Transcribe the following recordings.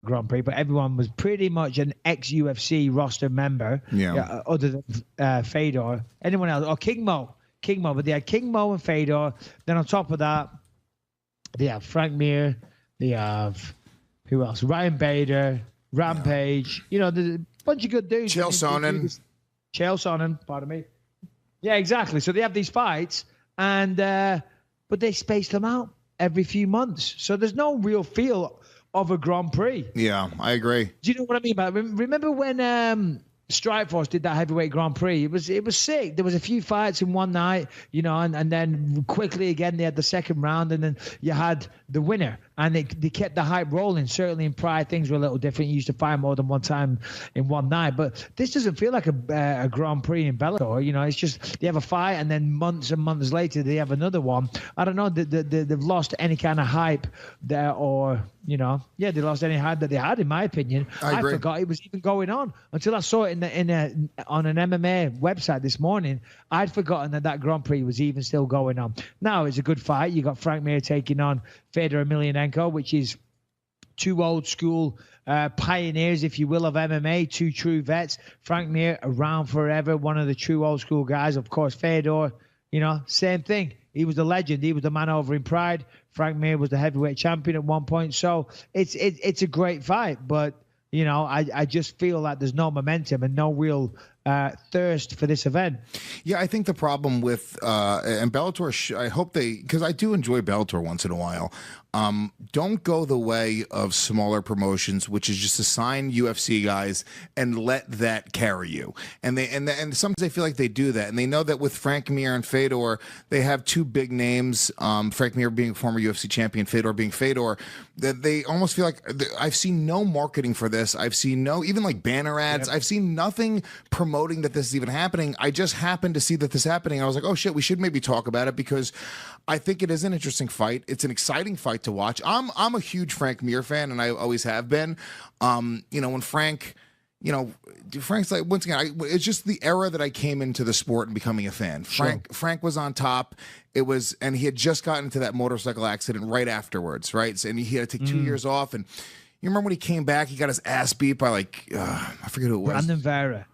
Grand Prix, but everyone was pretty much an ex-UFC roster member. Yeah. Other than Fedor. Anyone else? Or King Mo. But they had King Mo and Fedor. Then on top of that, they have Frank Mir. They have, who else? Ryan Bader, Rampage. You know, there's a bunch of good dudes. Chael Sonnen, pardon me. Yeah, exactly. So they have these fights, and but they space them out every few months. So there's no real feel of a Grand Prix. Yeah, I agree. Do you know what I mean? But remember when Strikeforce did that heavyweight Grand Prix? It was sick. There was a few fights in one night, you know, and then quickly again they had the second round, and then you had the winner, and they kept the hype rolling. Certainly in Pride, things were a little different. You used to fight more than one time in one night, but this doesn't feel like a Grand Prix in Bellator. You know, it's just they have a fight, and then months and months later they have another one. I don't know. They've lost any kind of hype there, or you know, they lost any hype that they had, in my opinion. I agree. forgot it was even going on until I saw it on an MMA website this morning. I'd forgotten that Grand Prix was even still going on. Now it's a good fight. You got Frank Mir taking on Fedor Emelianenko, which is two old school pioneers, if you will, of MMA, two true vets. Frank Mir around forever, one of the true old school guys. Of course, Fedor, you know, same thing. He was the legend. He was the man over in Pride. Frank Mir was the heavyweight champion at one point. So it's a great fight, but you know, I just feel like there's no momentum and no real thirst for this event. Yeah, I think the problem with and Bellator, I hope because I do enjoy Bellator once in a while. Don't go the way of smaller promotions, which is just assign UFC guys and let that carry you. And sometimes they feel like they do that, and they know that with Frank Mir and Fedor, they have two big names. Frank Mir being former UFC champion, Fedor being Fedor. That they almost feel like I've seen no marketing for this. I've seen no even like banner ads. I've seen nothing promoting that this is even happening. I just happened to see that this is happening. I was like, oh shit, we should maybe talk about it because I think it is an interesting fight. It's an exciting fight to watch. I'm a huge Frank Mir fan, and I always have been. You know, when Frank, you know, Frank's like, once again, it's just the era that I came into the sport and becoming a fan. Frank was on top. And he had just gotten into that motorcycle accident right afterwards, right? And he had to take 2 years off. And you remember when he came back, he got his ass beat by I forget who it was. Brandon Vera.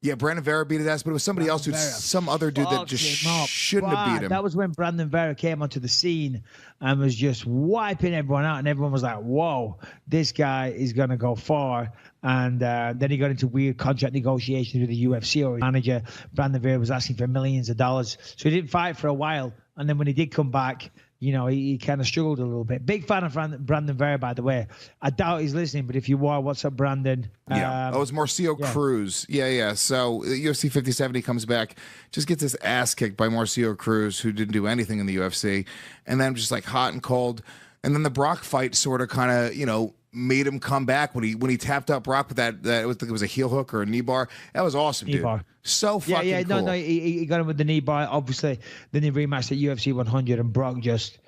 Yeah, Brandon Vera beat his ass, but it was somebody else some other dude that just shouldn't have beat him. That was when Brandon Vera came onto the scene and was just wiping everyone out, and everyone was like, whoa, this guy is going to go far. And then he got into weird contract negotiations with the UFC, or his manager, Brandon Vera, was asking for millions of dollars. So he didn't fight for a while. And then when he did come back, you know, he kind of struggled a little bit. Big fan of Brandon Vera, by the way. I doubt he's listening, but if you are, what's up, Brandon? Yeah, it was Marcio Cruz. Yeah. So UFC 57, he comes back, just gets his ass kicked by Marcio Cruz, who didn't do anything in the UFC. And then just like hot and cold. And then the Brock fight sort of kind of, you know, made him come back when he tapped up Brock with that it was a heel hook or a knee bar. That was awesome, dude. Bar. So fucking cool. No, he got him with the knee bar. Obviously, then he rematched at UFC 100, and Brock just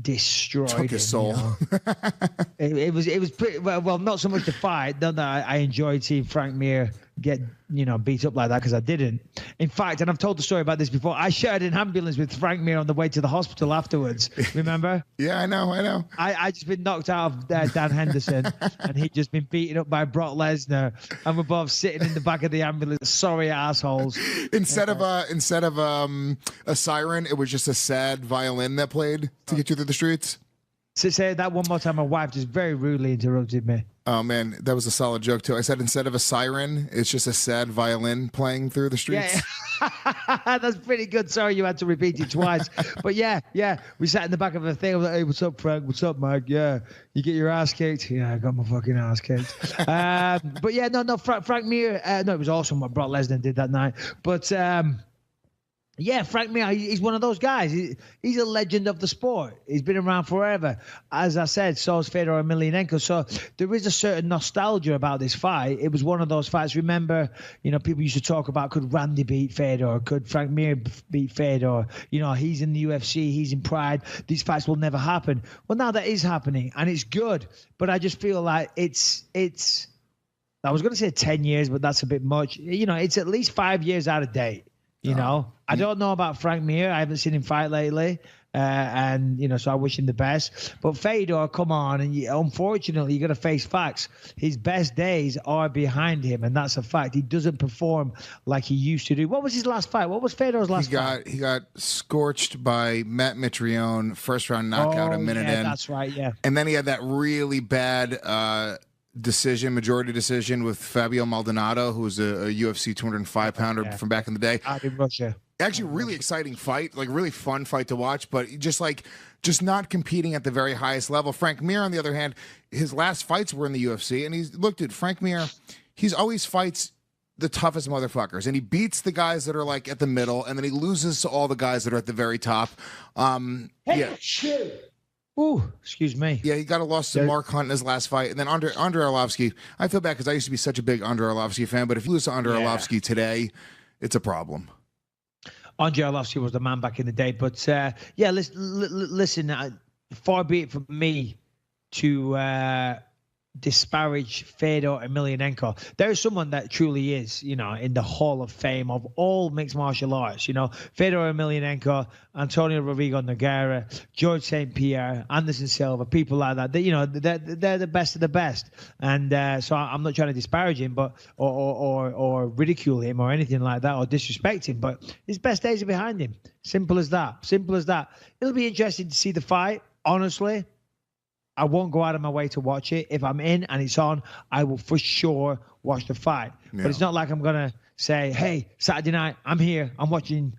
destroyed Took his soul. You know? it was pretty well. Not so much the fight. No, I enjoyed seeing Frank Mir get beat up like that, because I didn't. In fact, and I've told the story about this before, I shared an ambulance with Frank Mir on the way to the hospital afterwards. Remember? Yeah, I know. I just been knocked out of Dan Henderson, and he'd just been beaten up by Brock Lesnar, and we're both sitting in the back of the ambulance. Sorry, assholes. Instead of a siren, it was just a sad violin that played to get you through the streets. So say that one more time. My wife just very rudely interrupted me. Oh man, that was a solid joke too. I said instead of a siren, it's just a sad violin playing through the streets. Yeah. That's pretty good. Sorry you had to repeat it twice. But yeah. We sat in the back of the thing. I was like, hey, what's up, Frank? What's up, Mike? Yeah. You get your ass kicked? Yeah, I got my fucking ass kicked. But yeah, no, Frank Mir. No, it was awesome what Brock Lesnar did that night. But yeah, Frank Mir, he's one of those guys. He's a legend of the sport. He's been around forever. As I said, so is Fedor Emelianenko. So there is a certain nostalgia about this fight. It was one of those fights. Remember, people used to talk about, could Randy beat Fedor? Could Frank Mir beat Fedor? He's in the UFC. He's in Pride. These fights will never happen. Well, now that is happening, and it's good. But I just feel like it's I was going to say 10 years, but that's a bit much. It's at least 5 years out of date. I don't know about Frank Mir. I haven't seen him fight lately. And so I wish him the best. But Fedor, come on, and unfortunately, you got to face facts. His best days are behind him, and that's a fact. He doesn't perform like he used to do. What was his last fight? What was Fedor's last fight? He got scorched by Matt Mitrione, first round knockout, a minute in. That's right, yeah. And then he had that really bad majority decision with Fabio Maldonado, who was a UFC 205 pounder from back in the day. Out in Russia. Actually, really exciting fight, like really fun fight to watch, but just not competing at the very highest level. Frank Mir, on the other hand, his last fights were in the UFC, and he's looked at Frank Mir. He's always fights the toughest motherfuckers, and he beats the guys that are like at the middle, and then he loses to all the guys that are at the very top. Shit. Ooh, excuse me. Yeah, he got a loss to Mark Hunt in his last fight. And then Andrei Arlovski, I feel bad because I used to be such a big Andrei Arlovski fan, but if you lose to Andrei Arlovski today, it's a problem. Andrei Arlovski was the man back in the day. But, listen, far be it from me to disparage Fedor Emelianenko. There is someone that truly is, in the Hall of Fame of all mixed martial arts. Fedor Emelianenko, Antonio Rodrigo Nogueira, George St. Pierre, Anderson Silva, people like that. They're the best of the best. And so I'm not trying to disparage him, but or ridicule him or anything like that or disrespect him. But his best days are behind him. Simple as that. Simple as that. It'll be interesting to see the fight. Honestly, I won't go out of my way to watch it. If I'm in and it's on, I will for sure watch the fight. Yeah. But it's not like I'm going to say, hey, Saturday night, I'm here. I'm watching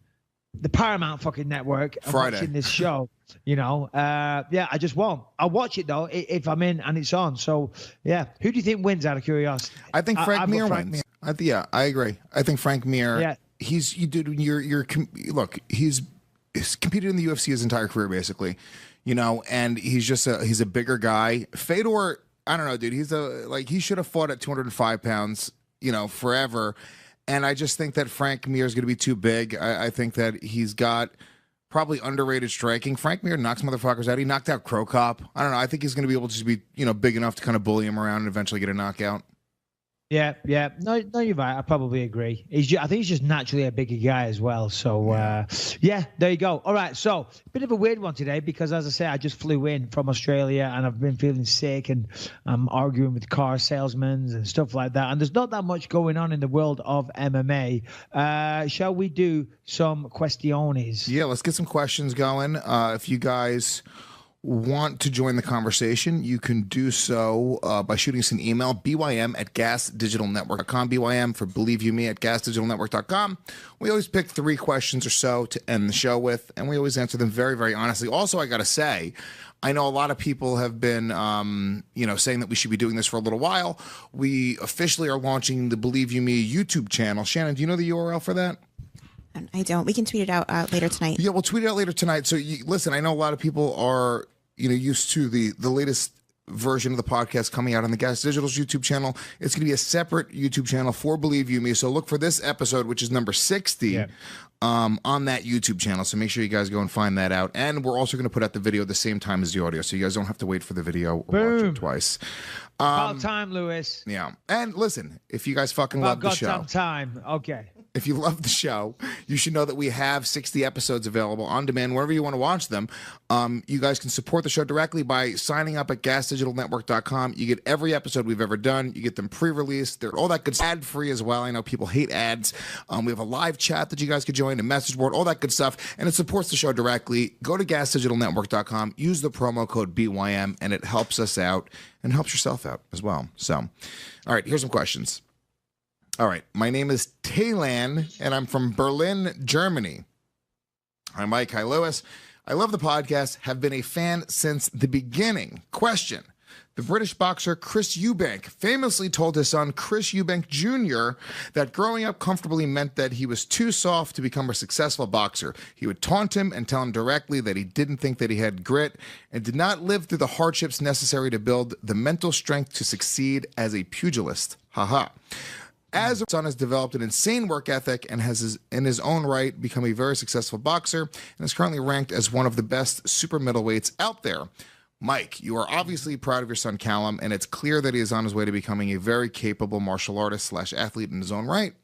the Paramount fucking network. I'm watching this show. I just won't. I'll watch it, though, if I'm in and it's on. So, yeah. Who do you think wins out of curiosity? I think Frank Mir wins. I agree. I think Frank Mir, he's competed in the UFC his entire career, basically. And he's a bigger guy. Fedor, I don't know, dude. He should have fought at 205 pounds, forever. And I just think that Frank Mir is going to be too big. I think that he's got probably underrated striking. Frank Mir knocks motherfuckers out. He knocked out Crow Cop. I don't know. I think he's going to be able to just be, big enough to kind of bully him around and eventually get a knockout. Yeah. No, you're right. I probably agree. I think he's just naturally a bigger guy as well. So, there you go. All right. So, a bit of a weird one today because, as I say, I just flew in from Australia and I've been feeling sick and I'm arguing with car salesmen and stuff like that. And there's not that much going on in the world of MMA. Shall we do some questiones? Yeah, let's get some questions going. If you guys want to join the conversation, you can do so by shooting us an email, bym@gasdigitalnetwork.com, bym for believe you me at gasdigitalnetwork.com. We always pick 3 questions or so to end the show with, and we always answer them very, very honestly. Also, I got to say, I know a lot of people have been, saying that we should be doing this for a little while. We officially are launching the Believe You Me YouTube channel. Shannon, do you know the URL for that? I don't. We can tweet it out later tonight. Yeah, we'll tweet it out later tonight. So listen, I know a lot of people are used to the latest version of the podcast coming out on the Gas Digital's YouTube channel. It's going to be a separate YouTube channel for Believe You Me. So look for this episode, which is number 60, on that YouTube channel. So make sure you guys go and find that out. And we're also going to put out the video at the same time as the audio, so you guys don't have to wait for the video or watch it twice. About time, Lewis. Yeah. And listen, if you guys fucking love the show. Some time. Okay. If you love the show, you should know that we have 60 episodes available on demand wherever you want to watch them. You guys can support the show directly by signing up at gasdigitalnetwork.com. You get every episode we've ever done. You get them pre-released. They're all that good, ad-free as well. I know people hate ads. We have a live chat that you guys could join, a message board, all that good stuff, and it supports the show directly. Go to gasdigitalnetwork.com, use the promo code BYM, and it helps us out and helps yourself out as well. So, all right, here's some questions. All right, my name is Taylan, and I'm from Berlin, Germany. Hi, Mike. Hi, Lewis. I love the podcast, have been a fan since the beginning. Question. The British boxer Chris Eubank famously told his son, Chris Eubank Jr., that growing up comfortably meant that he was too soft to become a successful boxer. He would taunt him and tell him directly that he didn't think that he had grit and did not live through the hardships necessary to build the mental strength to succeed as a pugilist. Haha. As his son has developed an insane work ethic and has in his own right become a very successful boxer and is currently ranked as one of the best super middleweights out there. Mike, you are obviously proud of your son Callum, and it's clear that he is on his way to becoming a very capable martial artist / athlete in his own right.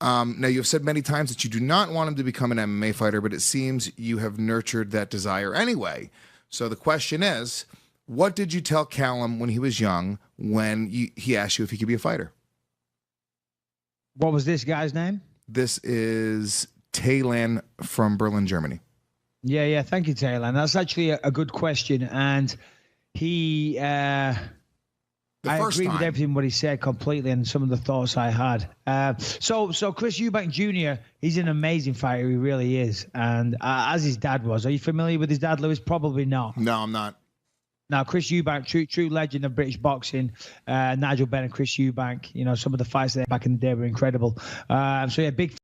Now, you have said many times that you do not want him to become an MMA fighter, but it seems you have nurtured that desire anyway. So the question is, what did you tell Callum when he was young when he asked you if he could be a fighter? What was this guy's name? This is Taylan from Berlin, Germany. Yeah. Thank you, Taylan. That's actually a good question. And he, I agree with everything what he said completely and some of the thoughts I had. So Chris Eubank Jr., he's an amazing fighter. He really is. And as his dad was. Are you familiar with his dad, Lewis? Probably not. No, I'm not. Now, Chris Eubank, true legend of British boxing, Nigel Benn and Chris Eubank, some of the fights there back in the day were incredible. So, yeah, big